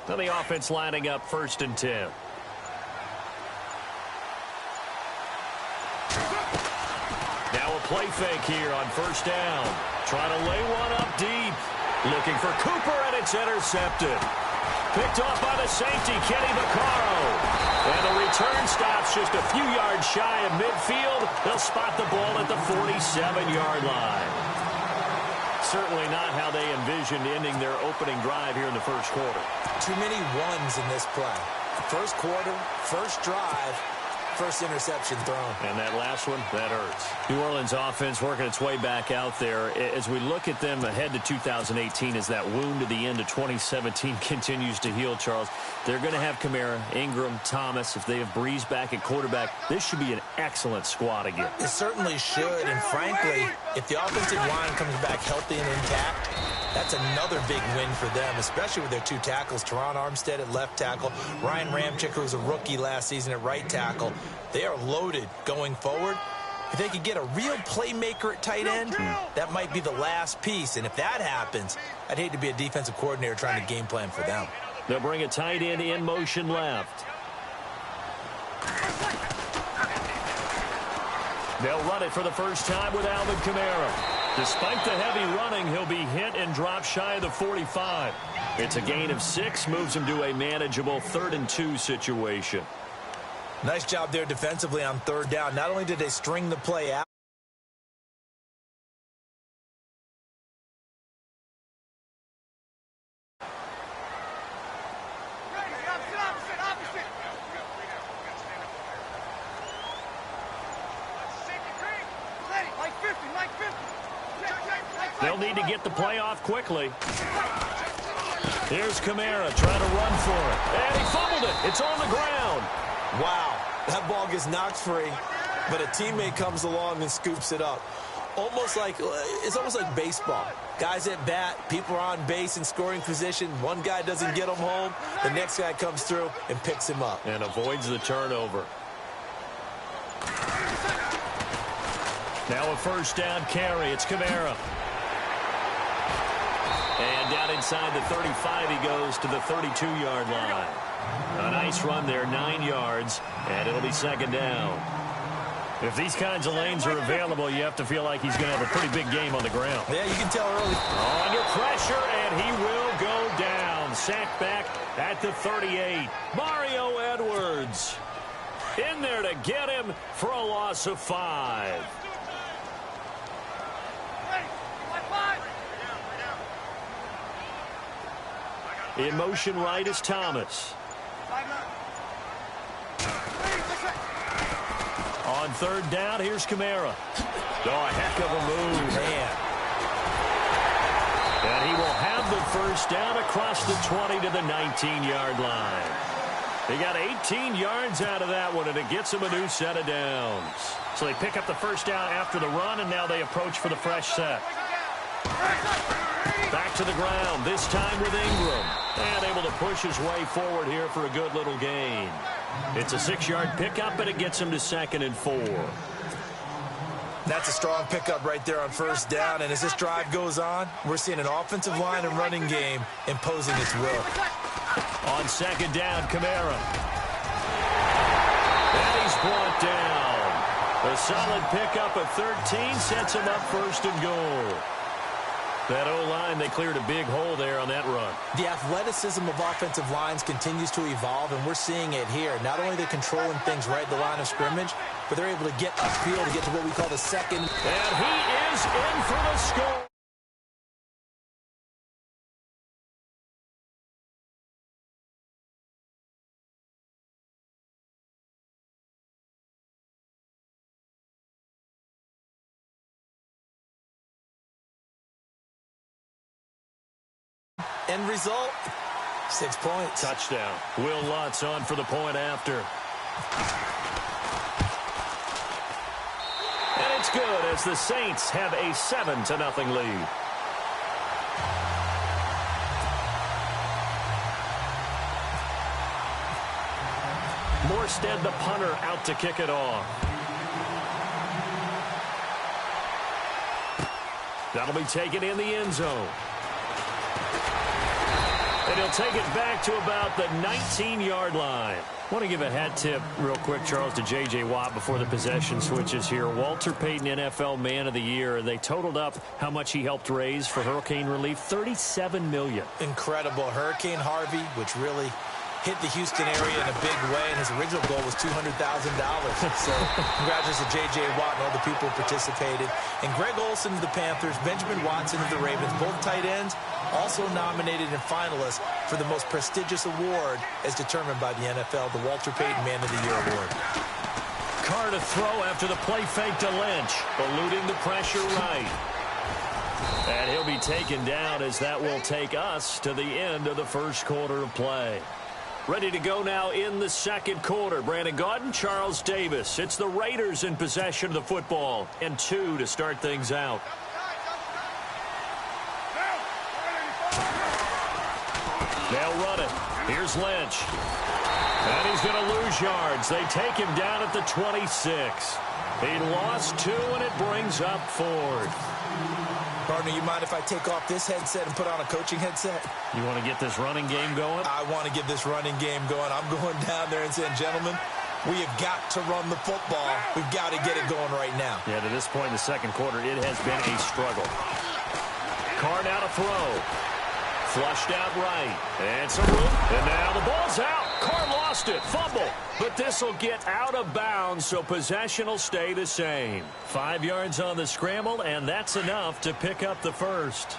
Now the offense lining up 1st and 10. Now a play fake here on 1st down. Trying to lay one up deep. Looking for Cooper, and it's intercepted. Picked off by the safety, Kenny Vaccaro. And the return stops just a few yards shy of midfield. They'll spot the ball at the 47-yard line. Certainly not how they envisioned ending their opening drive here in the first quarter. Too many ones in this play. First quarter, first drive, first interception thrown. And that last one, that hurts. New Orleans offense working its way back out there. As we look at them ahead to 2018, as that wound at the end of 2017 continues to heal, Charles, they're going to have Kamara, Ingram, Thomas. If they have Breeze back at quarterback, this should be an excellent squad again. It certainly should, and frankly, if the offensive line comes back healthy and intact, that's another big win for them, especially with their 2 tackles, Teron Armstead at left tackle, Ryan Ramczyk, who was a rookie last season at right tackle. They are loaded going forward. If they could get a real playmaker at tight end, that might be the last piece. And if that happens, I'd hate to be a defensive coordinator trying to game plan for them. They'll bring a tight end in motion left. They'll run it for the first time with Alvin Kamara. Despite the heavy running, he'll be hit and drop shy of the 45. It's a gain of 6, moves him to a manageable 3rd and 2 situation. Nice job there defensively on 3rd down. Not only did they string the play out, they'll need to get the play off quickly. Here's Kamara trying to run for it. And he fumbled it. It's on the ground. wow, that ball gets knocked free, but a teammate comes along and scoops it up. It's almost like baseball. Guys at bat, people are on base in scoring position. One guy doesn't get him home. The next guy comes through and picks him up. And avoids the turnover. Now a 1st down carry. It's Kamara. And down inside the 35, he goes to the 32-yard line. A nice run there, 9 yards, and it'll be 2nd down. If these kinds of lanes are available, you have to feel like he's going to have a pretty big game on the ground. Yeah, you can tell early. Under pressure, and he will go down. Sacked back at the 38. Mario Edwards in there to get him for a loss of 5. In motion right is Thomas. On 3rd down, here's Kamara. Oh, a heck of a move. Man. And he will have the 1st down across the 20 to the 19-yard line. They got 18 yards out of that one, and it gets them a new set of downs. So they pick up the 1st down after the run, and now they approach for the fresh set. Back to the ground, this time with Ingram. And able to push his way forward here for a good little gain. It's a 6-yard pickup, and it gets him to 2nd and 4. That's a strong pickup right there on 1st down. And as this drive goes on, we're seeing an offensive line and running game imposing its will. On 2nd down, Kamara. And he's brought down. A solid pickup at 13 sets him up 1st and goal. That O-line, they cleared a big hole there on that run. The athleticism of offensive lines continues to evolve, and we're seeing it here. Not only are they controlling things right at the line of scrimmage, but they're able to get upfield to get to what we call the 2nd. And he is in for the score. End result, 6 points. Touchdown. Will Lutz on for the point after. And it's good as the Saints have a 7-0 lead. Morstead, the punter, out to kick it off. That'll be taken in the end zone. And he'll take it back to about the 19-yard line. I want to give a hat tip real quick, Charles, to J.J. Watt before the possession switches here. Walter Payton, NFL Man of the Year. They totaled up how much he helped raise for hurricane relief, $37 million. Incredible. Hurricane Harvey, which really hit the Houston area in a big way, and his original goal was $200,000. So congratulations to J.J. Watt and all the people who participated. And Greg Olsen of the Panthers, Benjamin Watson of the Ravens, both tight ends, also nominated and finalists for the most prestigious award as determined by the NFL, the Walter Payton Man of the Year Award. Carr to throw after the play fake to Lynch, eluding the pressure right. And he'll be taken down as that will take us to the end of the first quarter of play. Ready to go now in the second quarter. Brandon Gaudin, Charles Davis. It's the Raiders in possession of the football, and 2 to start things out. They'll run it. Here's Lynch. And he's going to lose yards. They take him down at the 26. He lost 2, and it brings up 4th. Partner, you mind if I take off this headset and put on a coaching headset? You want to get this running game going? I want to get this running game going. I'm going down there and saying, gentlemen, we have got to run the football. We've got to get it going right now. Yeah, to this point in the second quarter, it has been a struggle. Carr now to throw. Flushed out right. And some room. And now the ball's out. Carr lost it. Fumble. But this will get out of bounds, so possession will stay the same. 5 yards on the scramble, and that's enough to pick up the first.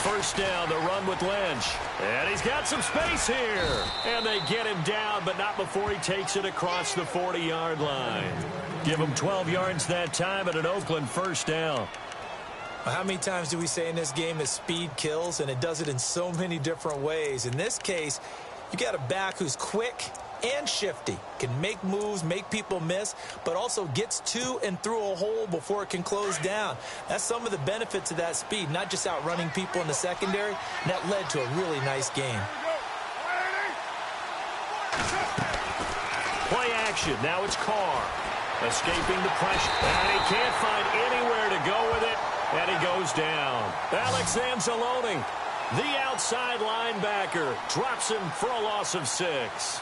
First down, the run with Lynch. And he's got some space here. And they get him down, but not before he takes it across the 40-yard line. Give him 12 yards that time at an Oakland first down. Well, how many times do we say in this game that speed kills, and it does it in so many different ways? In this case, you got a back who's quick and shifty, can make moves, make people miss, but also gets to and through a hole before it can close down. That's some of the benefits of that speed, not just outrunning people in the secondary, and that led to a really nice game. Play action. Now it's Carr. Escaping the pressure. And he can't find anywhere to go with it, and he goes down. Alex Anzalone, the outside linebacker, drops him for a loss of 6.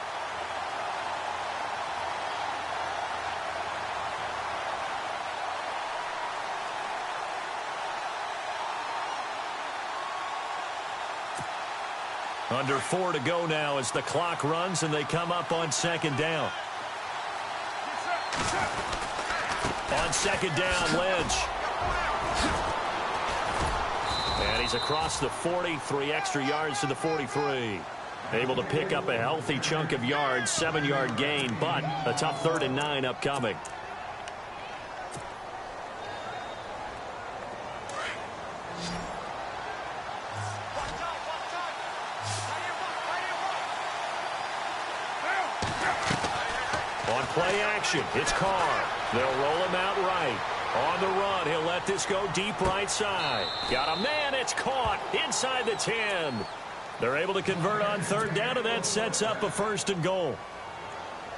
Under 4 to go now as the clock runs and they come up on second down. On second down, Lynch. And he's across the 40, 3 extra yards to the 43. Able to pick up a healthy chunk of yards, 7-yard gain, but a tough 3rd and 9 upcoming. Play action. It's Carr. They'll roll him out right. On the run, he'll let this go deep right side. Got a man. It's caught inside the 10. They're able to convert on 3rd down, and that sets up a 1st and goal.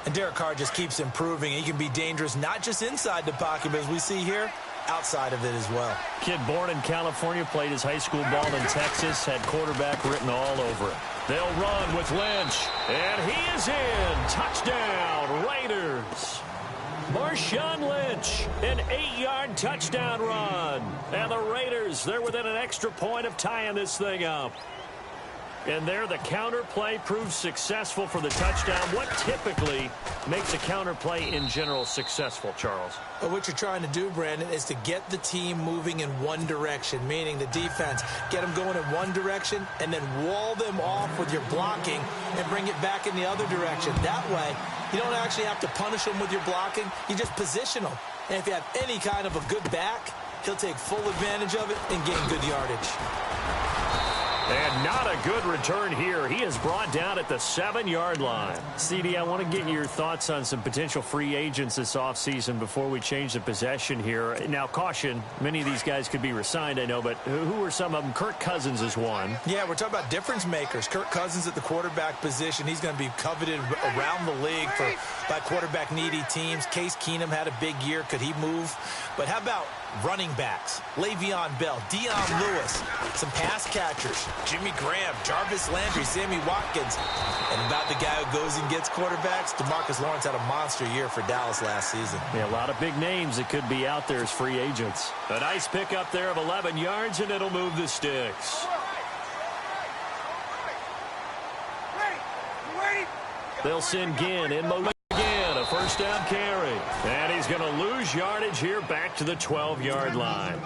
And Derek Carr just keeps improving. He can be dangerous not just inside the pocket, but as we see here, outside of it as well. Kid born in California, played his high school ball in Texas, had quarterback written all over it. They'll run with Lynch, and he is in. Touchdown, Raiders. Marshawn Lynch, an 8-yard touchdown run. And the Raiders, they're within an extra point of tying this thing up. And there, the counter play proves successful for the touchdown. What typically makes a counter play in general successful, Charles? Well, what you're trying to do, Brandon, is to get the team moving in one direction, meaning the defense, get them going in one direction and then wall them off with your blocking and bring it back in the other direction. That way, you don't actually have to punish them with your blocking. You just position them. And if you have any kind of a good back, he'll take full advantage of it and gain good yardage. And not a good return here. He is brought down at the 7-yard line. CD, I want to get your thoughts on some potential free agents this offseason before we change the possession here. Now, caution, many of these guys could be re-signed, I know, but who are some of them? Kirk Cousins is one. Yeah, we're talking about difference makers. Kirk Cousins at the quarterback position. He's going to be coveted around the league by quarterback-needy teams. Case Keenum had a big year. Could he move But how about running backs? Le'Veon Bell, Dion Lewis, some pass catchers, Jimmy Graham, Jarvis Landry, Sammy Watkins. And about the guy who goes and gets quarterbacks, DeMarcus Lawrence had a monster year for Dallas last season. Yeah, a lot of big names that could be out there as free agents. A nice pickup there of 11 yards, and it'll move the sticks. They'll send Ginn in motion again, a first down carry. And he's going to lose yardage here back to the 12-yard line.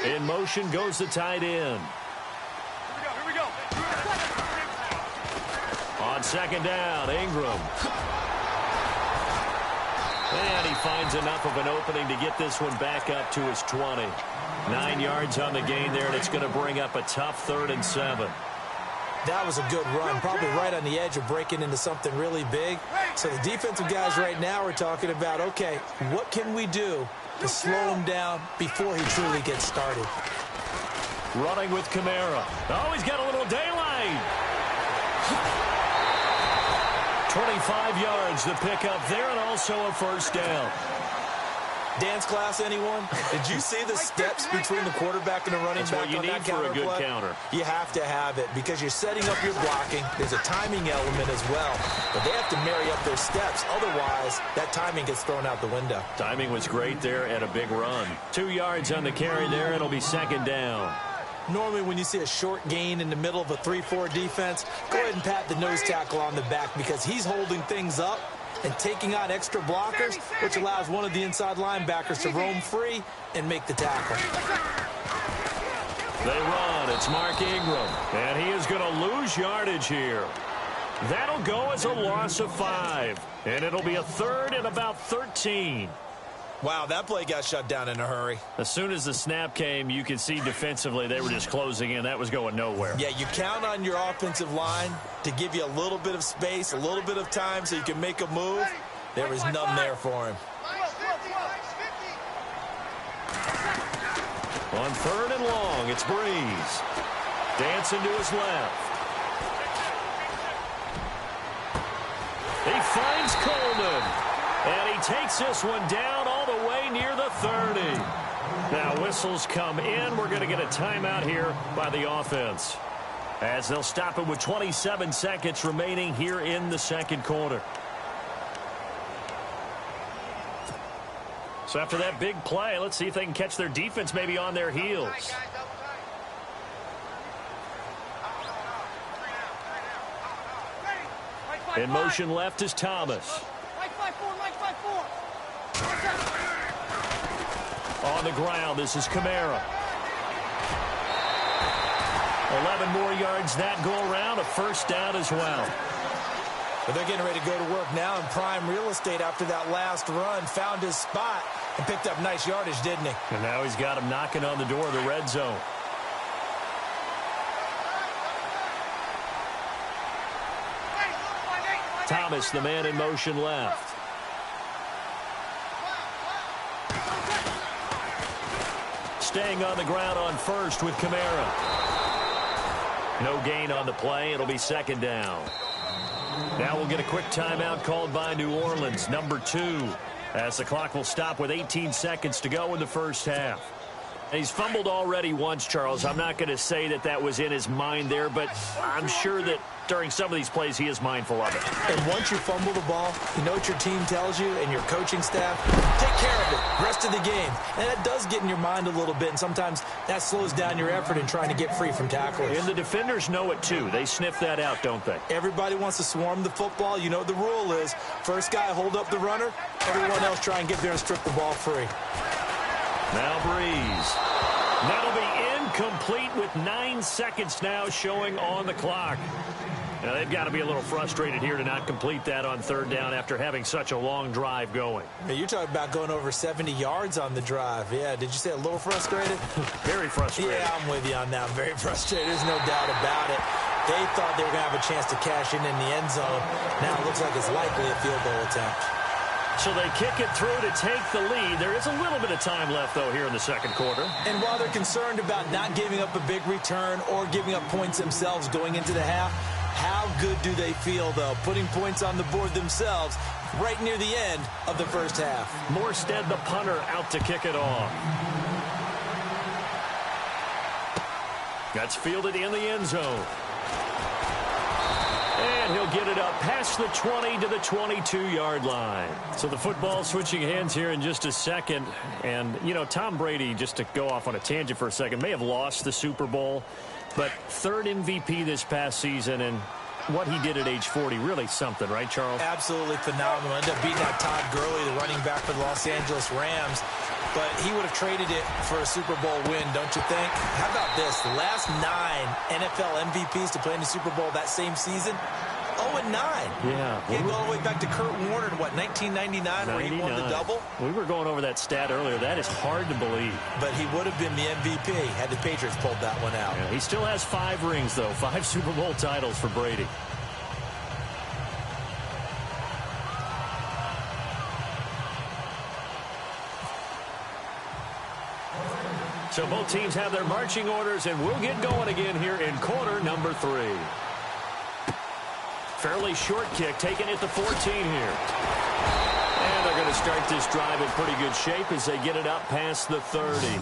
In motion goes the tight end. Here we go. On second down, Ingram. And he finds enough of an opening to get this one back up to his 20. 9 yards on the gain there, and it's going to bring up a tough 3rd and 7. That was a good run, probably right on the edge of breaking into something really big. So the defensive guys right now are talking about, okay, what can we do to slow him down before he truly gets started? Running with Kamara. Oh, he's got a little daylight. 25 yards to pick up there, and also a first down. Dance class, anyone? Did you see the steps between the quarterback and the running back on that counter play? That's what you need for a good counter. You have to have it because you're setting up your blocking. There's a timing element as well, but they have to marry up their steps. Otherwise, that timing gets thrown out the window. Timing was great there and a big run. 2 yards on the carry there. It'll be second down. Normally, when you see a short gain in the middle of a 3-4 defense, go ahead and pat the nose tackle on the back because he's holding things up and taking on extra blockers, which allows one of the inside linebackers to roam free and make the tackle. They run. It's Mark Ingram, and he is going to lose yardage here. That'll go as a loss of 5, and it'll be a 3rd and about 13. Wow, that play got shut down in a hurry. As soon as the snap came, you could see defensively they were just closing in. That was going nowhere. Yeah, you count on your offensive line to give you a little bit of space, a little bit of time so you can make a move. There was none there for him. On 3rd and long, it's Breeze. Dancing to his left. He finds Coleman. And he takes this one down all the way near the 30. Now whistles come in. We're going to get a timeout here by the offense, as they'll stop it with 27 seconds remaining here in the second quarter. So after that big play, let's see if they can catch their defense maybe on their heels. In motion left is Thomas. On the ground, this is Kamara. 11 more yards that go around, a first down as well. But they're getting ready to go to work now in prime real estate after that last run. Found his spot and picked up nice yardage, didn't he? And now he's got him knocking on the door of the red zone. Thomas, the man in motion left. Staying on the ground on first with Kamara. No gain on the play. It'll be second down. Now we'll get a quick timeout called by New Orleans, number 2, as the clock will stop with 18 seconds to go in the first half. He's fumbled already once, Charles. I'm not going to say that that was in his mind there, but I'm sure that during some of these plays he is mindful of it. And once you fumble the ball, you know what your team tells you and your coaching staff? Take care of it. Rest of the game. And that does get in your mind a little bit, and sometimes that slows down your effort in trying to get free from tacklers. And the defenders know it too. They sniff that out, don't they? Everybody wants to swarm the football. You know what the rule is. First guy hold up the runner. Everyone else try and get there and strip the ball free. Now Breeze. That'll be incomplete with 9 seconds now showing on the clock. Now they've got to be a little frustrated here to not complete that on third down after having such a long drive going. Hey, you're talking about going over 70 yards on the drive. Yeah, did you say a little frustrated? Very frustrated. Yeah, I'm with you on that. Very frustrated. There's no doubt about it. They thought they were going to have a chance to cash in the end zone. Now it looks like it's likely a field goal attempt. So they kick it through to take the lead. There is a little bit of time left, though, here in the second quarter. And while they're concerned about not giving up a big return or giving up points themselves going into the half, How good do they feel, though, putting points on the board themselves right near the end of the first half? Morstead, the punter, out to kick it off. That's fielded in the end zone. And he'll get it up past the 20 to the 22-yard line. So the football switching hands here in just a second. And, you know, Tom Brady, just to go off on a tangent for a second, may have lost the Super Bowl, but third MVP this past season, and what he did at age 40, really something, right, Charles? Absolutely phenomenal. Ended up beating out Todd Gurley, the running back for the Los Angeles Rams. But he would have traded it for a Super Bowl win, don't you think? How about this? The last 9 NFL MVPs to play in the Super Bowl that same season, 0-9. Yeah. He had go all the way back to Kurt Warner in, what, 1999, where he won the double? We were going over that stat earlier. That is hard to believe. But he would have been the MVP had the Patriots pulled that one out. Yeah, he still has 5 rings, though. 5 Super Bowl titles for Brady. So both teams have their marching orders, and we'll get going again here in quarter number 3. Fairly short kick, taken at the 14 here. And they're going to start this drive in pretty good shape as they get it up past the 30.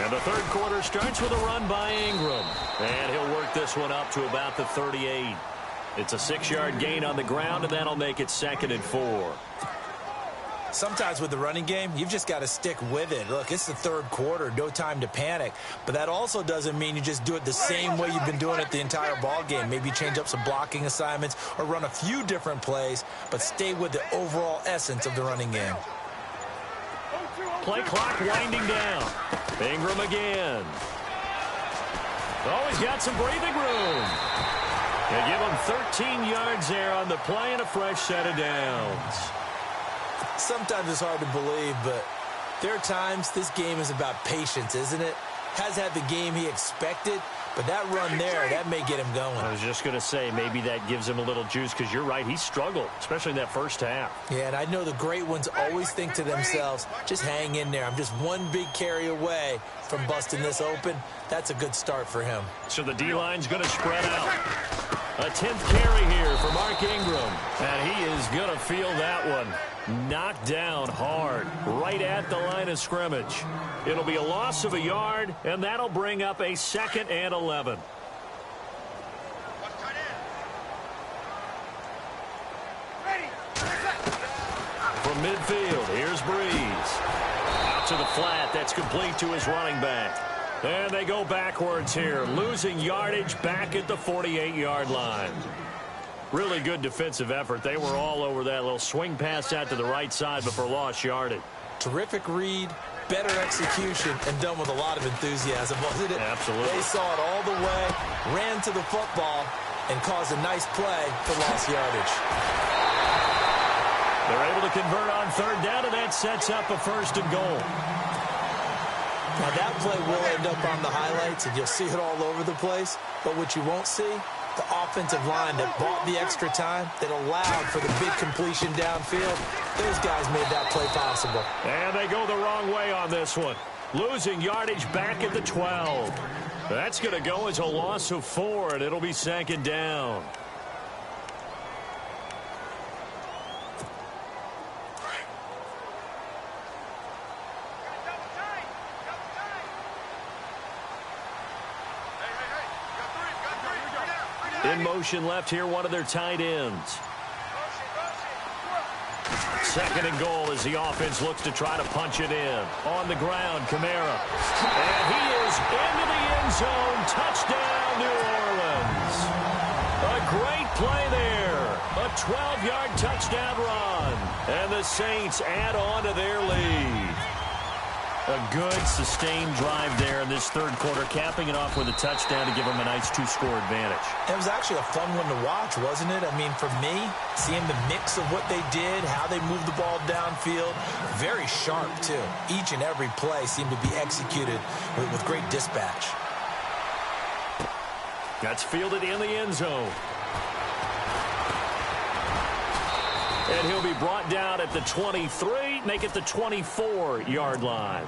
And the third quarter starts with a run by Ingram. And he'll work this one up to about the 38. It's a 6-yard gain on the ground, and that'll make it 2nd and 4. Sometimes with the running game, you've just got to stick with it. Look, it's the third quarter, no time to panic. But that also doesn't mean you just do it the same way you've been doing it the entire ball game. Maybe change up some blocking assignments or run a few different plays, but stay with the overall essence of the running game. Play clock winding down. Ingram again. Oh, he's got some breathing room. They give him 13 yards there on the play and a fresh set of downs. Sometimes it's hard to believe, but there are times this game is about patience, isn't it? Has had the game he expected, but that run there, that may get him going. I was just going to say, maybe that gives him a little juice, because you're right, he struggled, especially in that first half. Yeah, and I know the great ones always think to themselves, just hang in there. I'm just one big carry away from busting this open. That's a good start for him. So the D-line's going to spread out. A 10th carry here for Mark Ingram. And he is going to feel that one. Knocked down hard, right at the line of scrimmage. It'll be a loss of a yard, and that'll bring up a 2nd and 11. From midfield, here's Breeze. Out to the flat, that's complete to his running back. And they go backwards here, losing yardage back at the 48-yard line. Really good defensive effort. They were all over that little swing pass out to the right side before lost yardage. Terrific read, better execution, and done with a lot of enthusiasm, wasn't it? Absolutely. They saw it all the way, ran to the football, and caused a nice play for lost yardage. They're able to convert on 3rd down, and that sets up a 1st and goal. Now, that play will end up on the highlights, and you'll see it all over the place. But what you won't see, the offensive line that bought the extra time, that allowed for the big completion downfield, those guys made that play possible. And they go the wrong way on this one. Losing yardage back at the 12. That's going to go as a loss of 4, and it'll be 2nd down. In motion left here, one of their tight ends. 2nd and goal as the offense looks to try to punch it in. On the ground, Kamara. And he is into the end zone. Touchdown, New Orleans. A great play there. A 12-yard touchdown run. And the Saints add on to their lead. A good, sustained drive there in this third quarter, capping it off with a touchdown to give them a nice 2-score advantage. It was actually a fun one to watch, wasn't it? I mean, for me, seeing the mix of what they did, how they moved the ball downfield, very sharp, too. Each and every play seemed to be executed with great dispatch. That's fielded in the end zone. And he'll be brought down at the 23, make it the 24-yard line.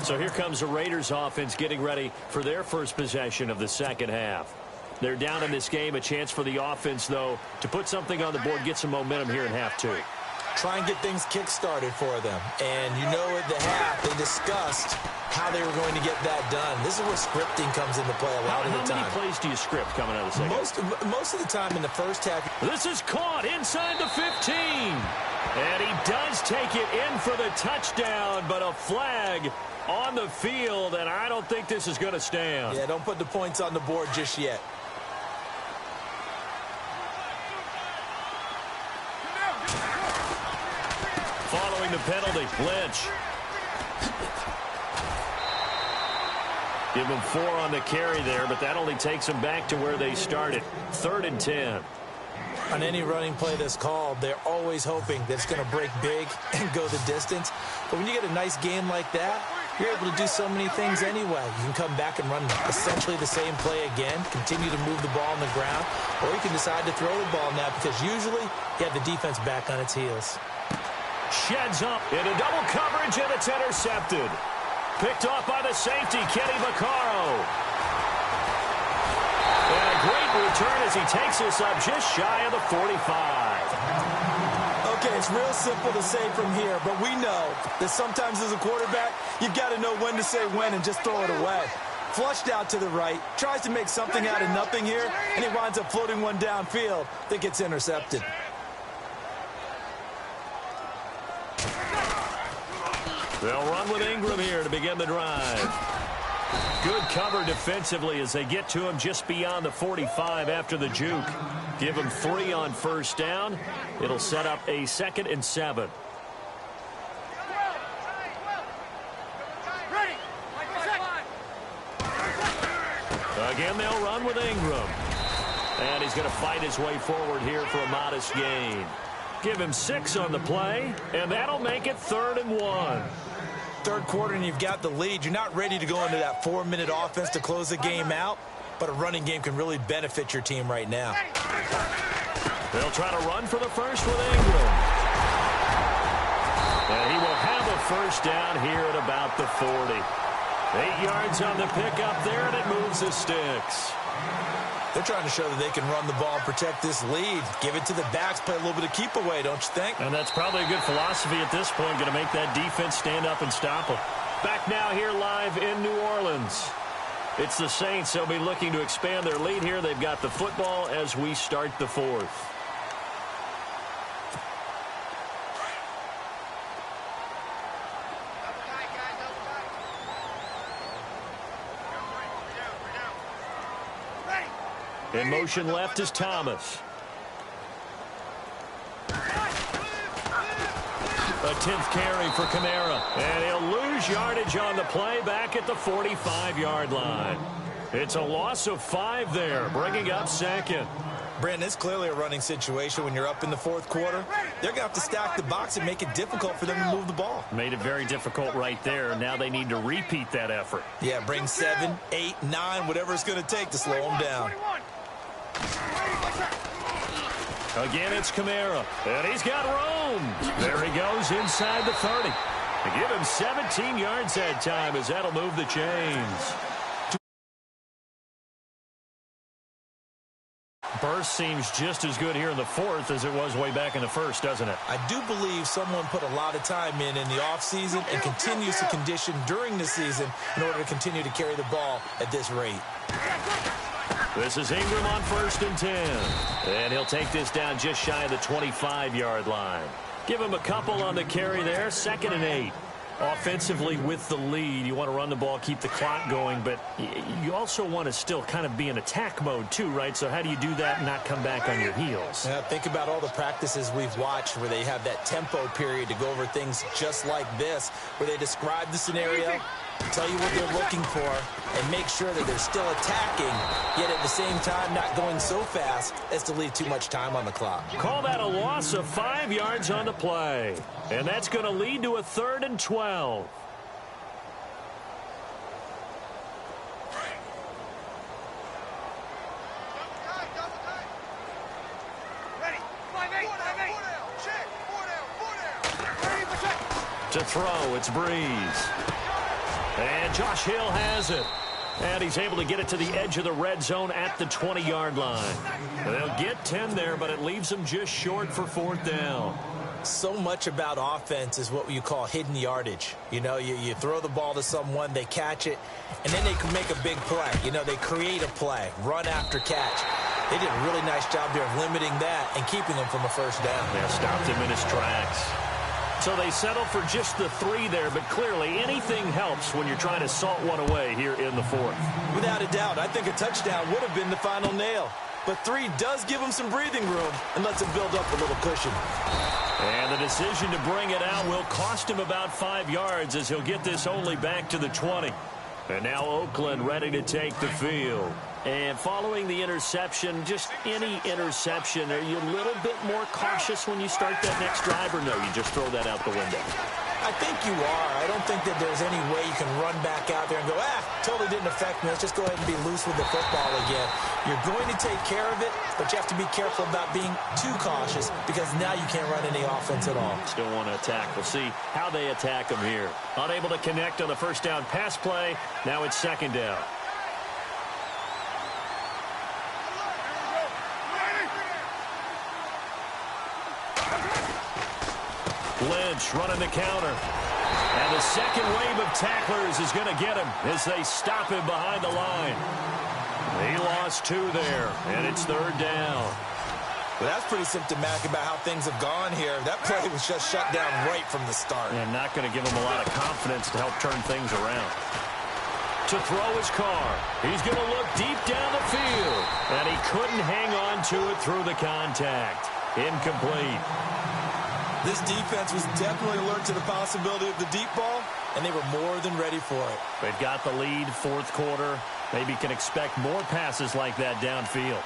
So here comes the Raiders offense getting ready for their first possession of the second half. They're down in this game. A chance for the offense, though, to put something on the board, get some momentum here in half 2. Try and get things kick-started for them. And you know at the half, they discussed how they were going to get that done. This is where scripting comes into play a lot of the time. How many plays do you script coming out of the second? Most of the time in the first half. This is caught inside the 15. And he does take it in for the touchdown, but a flag on the field, and I don't think this is going to stand. Yeah, don't put the points on the board just yet. Following the penalty, Lynch. Give them 4 on the carry there, but that only takes them back to where they started. 3rd and 10. On any running play that's called, they're always hoping that it's going to break big and go the distance. But when you get a nice game like that, you're able to do so many things anyway. You can come back and run essentially the same play again, continue to move the ball on the ground, or you can decide to throw the ball now because usually you have the defense back on its heels. Sheds up into double coverage, and it's intercepted. Picked off by the safety, Kenny Vaccaro. And a great return as he takes this up just shy of the 45. A Okay, it's real simple to say from here, but we know that sometimes as a quarterback, you've got to know when to say when and just throw it away. Flushed out to the right, tries to make something out of nothing here, and he winds up floating one downfield that gets intercepted. They'll run with Ingram here to begin the drive. Good cover defensively as they get to him just beyond the 45 after the juke. Give him 3 on first down. It'll set up a 2nd and 7. Again, they'll run with Ingram. And he's going to fight his way forward here for a modest gain. Give him 6 on the play, and that'll make it 3rd and 1. Third quarter and you've got the lead. You're not ready to go into that 4-minute offense to close the game out, but a running game can really benefit your team right now. They'll try to run for the first with Ingram. And he will have a first down here at about the 40. 8 yards on the pickup there, and it moves the sticks. They're trying to show that they can run the ball and protect this lead. Give it to the backs, play a little bit of keep away, don't you think? And that's probably a good philosophy at this point, going to make that defense stand up and stop them. Back now here live in New Orleans. It's the Saints. They'll be looking to expand their lead here. They've got the football as we start the 4th. In motion left is Thomas. A 10th carry for Kamara. And he'll lose yardage on the play back at the 45-yard line. It's a loss of 5 there, bringing up 2nd. Brandon, it's clearly a running situation when you're up in the 4th quarter. They're going to have to stack the box and make it difficult for them to move the ball. Made it very difficult right there. Now they need to repeat that effort. Yeah, bring 7, 8, 9, whatever it's going to take to slow them down. Again, it's Kamara, and he's got room. There he goes inside the 30. To give him 17 yards that time as that'll move the chains. Burst seems just as good here in the 4th as it was way back in the 1st, doesn't it? I do believe someone put a lot of time in the offseason and continues to condition during the season in order to continue to carry the ball at this rate. This is Ingram on 1st and 10. And he'll take this down just shy of the 25-yard line. Give him a couple on the carry there. 2nd and 8. Offensively with the lead, you want to run the ball, keep the clock going, but you also want to still kind of be in attack mode too, right? So how do you do that and not come back on your heels? Yeah, think about all the practices we've watched where they have that tempo period to go over things just like this, where they describe the scenario, tell you what they're looking for, and make sure that they're still attacking, yet at the same time not going so fast as to leave too much time on the clock. Call that a loss of 5 yards on the play. And that's going to lead to a 3rd and 12. To throw, it's Breeze. And Josh Hill has it. And he's able to get it to the edge of the red zone at the 20-yard line. And they'll get 10 there, but it leaves them just short for 4th down. So much about offense is what you call hidden yardage. You know, you throw the ball to someone, they catch it, and then they can make a big play. You know, they create a play, run after catch. They did a really nice job there of limiting that and keeping him from a first down. They stopped him in his tracks. So they settle for just the 3 there, but clearly anything helps when you're trying to salt one away here in the 4th. Without a doubt, I think a touchdown would have been the final nail. But 3 does give him some breathing room and lets him build up a little cushion. And the decision to bring it out will cost him about 5 yards as he'll get this only back to the 20. And now Oakland ready to take the field. And following the interception, just any interception, are you a little bit more cautious when you start that next drive, or no, you just throw that out the window? I think you are. I don't think that there's any way you can run back out there and go, totally didn't affect me. Let's just go ahead and be loose with the football again. You're going to take care of it, but you have to be careful about being too cautious because now you can't run any offense at all. Still want to attack. We'll see how they attack them here. Unable to connect on the first down pass play. Now it's 2nd down. bench running the counter. And the second wave of tacklers is going to get him as they stop him behind the line. He lost 2 there, and it's 3rd down. Well, that's pretty symptomatic about how things have gone here. That play was just shut down right from the start. And not going to give him a lot of confidence to help turn things around. To throw his car. He's going to look deep down the field. And he couldn't hang on to it through the contact. Incomplete. This defense was definitely alert to the possibility of the deep ball, and they were more than ready for it. They've got the lead, 4th quarter. Maybe can expect more passes like that downfield.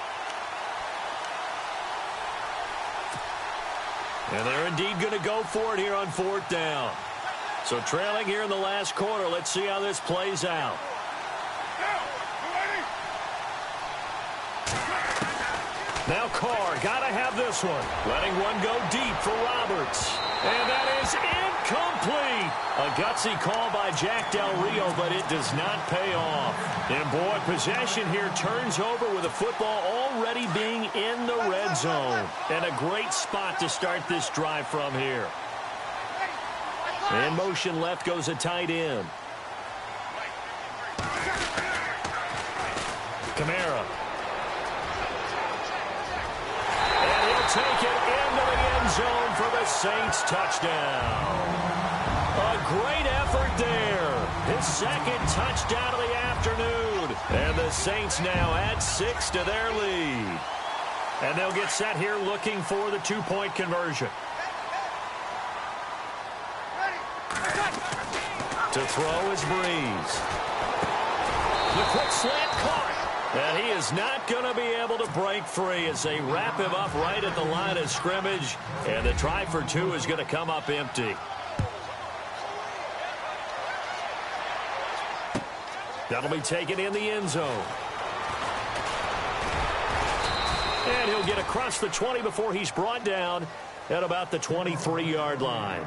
And they're indeed going to go for it here on 4th down. So trailing here in the last quarter. Let's see how this plays out. Now Carr, got to have this one. Letting one go deep for Roberts. And that is incomplete. A gutsy call by Jack Del Rio, but it does not pay off. And boy, possession here turns over with the football already being in the red zone. And a great spot to start this drive from here. In motion left goes a tight end. Kamara. Take it into the end zone for the Saints touchdown. A great effort there. His 2nd touchdown of the afternoon. And the Saints now add 6 to their lead. And they'll get set here looking for the 2-point conversion. To throw is Breeze. The quick slant caught. And he is not going to be able to break free as they wrap him up right at the line of scrimmage. And the try for 2 is going to come up empty. That'll be taken in the end zone. And he'll get across the 20 before he's brought down at about the 23-yard line.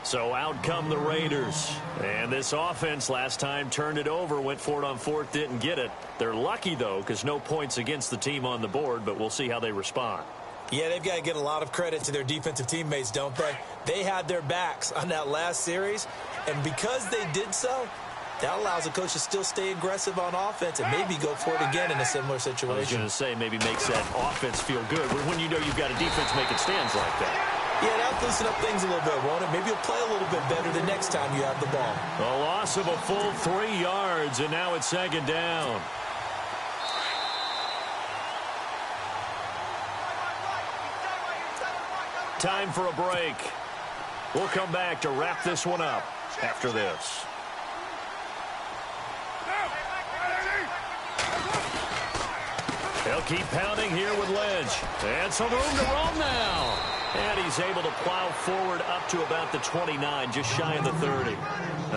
So out come the Raiders. And this offense last time turned it over, went for it on 4th, didn't get it. They're lucky, though, because no points against the team on the board, but we'll see how they respond. Yeah, they've got to get a lot of credit to their defensive teammates, don't they? They had their backs on that last series, and because they did so, that allows the coach to still stay aggressive on offense and maybe go for it again in a similar situation. I was going to say maybe makes that offense feel good when you know you've got a defense making stands like that. Yeah, that'll loosen up things a little bit, won't it? Maybe you'll play a little bit better the next time you have the ball. A loss of a full 3 yards, and now it's 2nd down. Time for a break. We'll come back to wrap this one up after this. They'll keep pounding here with Lynch. And some room to roam now. And he's able to plow forward up to about the 29, just shy of the 30.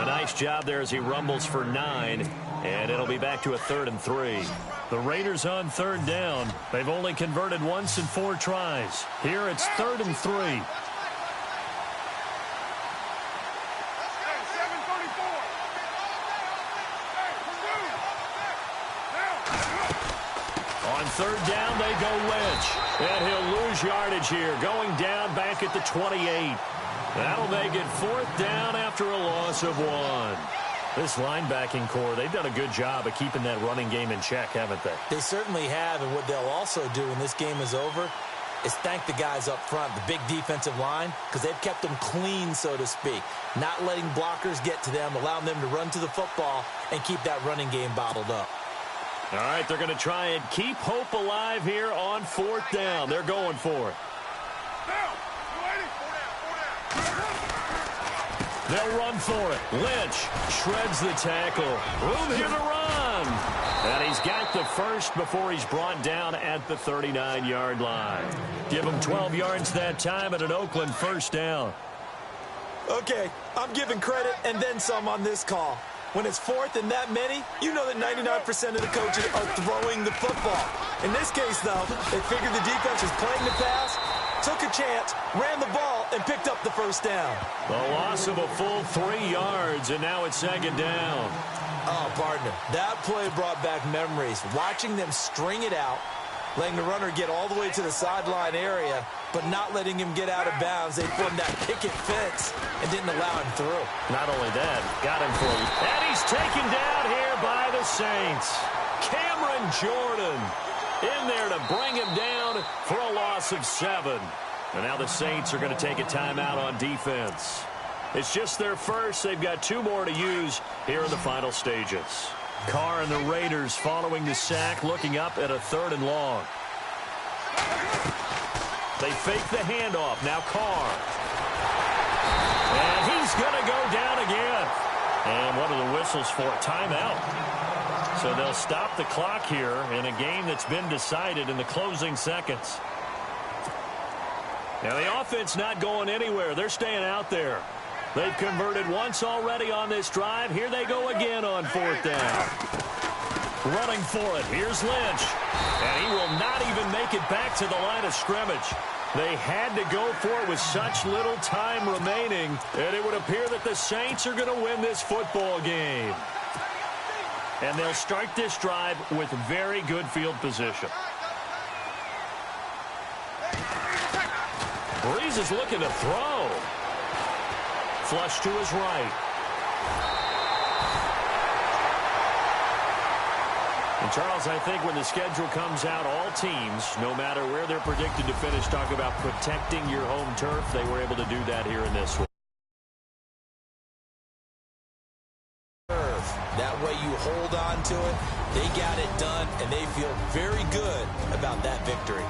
A nice job there as he rumbles for 9. And it'll be back to a 3rd and 3. The Raiders on 3rd down. They've only converted once in 4 tries. Here it's 3rd and 3. On 3rd down, they go Lynch. And he'll lose yardage here, going down back at the 28. That'll make it 4th down after a loss of 1. This linebacking core, they've done a good job of keeping that running game in check, haven't they? They certainly have, and what they'll also do when this game is over is thank the guys up front, the big defensive line, because they've kept them clean, so to speak. Not letting blockers get to them, allowing them to run to the football and keep that running game bottled up. All right, they're going to try and keep hope alive here on 4th down. They're going for it. They'll run for it. Lynch shreds the tackle. Room here to run. And he's got the first before he's brought down at the 39-yard line. Give him 12 yards that time at an Oakland 1st down. Okay, I'm giving credit and then some on this call. When it's 4th and that many, you know that 99% of the coaches are throwing the football. In this case, though, they figured the defense was playing the pass, took a chance, ran the ball, and picked up the 1st down. The loss of a full 3 yards, and now it's 2nd down. Oh, partner, that play brought back memories. Watching them string it out, letting the runner get all the way to the sideline area, but not letting him get out of bounds. They formed that picket fence and didn't allow him through. Not only that, got him for you. And he's taken down here by the Saints. Cameron Jordan in there to bring him down for a loss of 7. And now the Saints are going to take a timeout on defense. It's just their first. They've got 2 more to use here in the final stages. Carr and the Raiders following the sack, looking up at a 3rd and long. They fake the handoff. Now Carr. And he's going to go down again. And what are the whistles for? Timeout. So they'll stop the clock here in a game that's been decided in the closing seconds. Now the offense not going anywhere. They're staying out there. They've converted once already on this drive. Here they go again on 4th down. Running for it. Here's Lynch. And he will not even make it back to the line of scrimmage. They had to go for it with such little time remaining, and it would appear that the Saints are going to win this football game. And they'll start this drive with very good field position. Breeze is looking to throw. Flush to his right. And Charles, I think when the schedule comes out, all teams, no matter where they're predicted to finish, talk about protecting your home turf. They were able to do that here in this one. That way you hold on to it. They got it done, and they feel very good about that victory.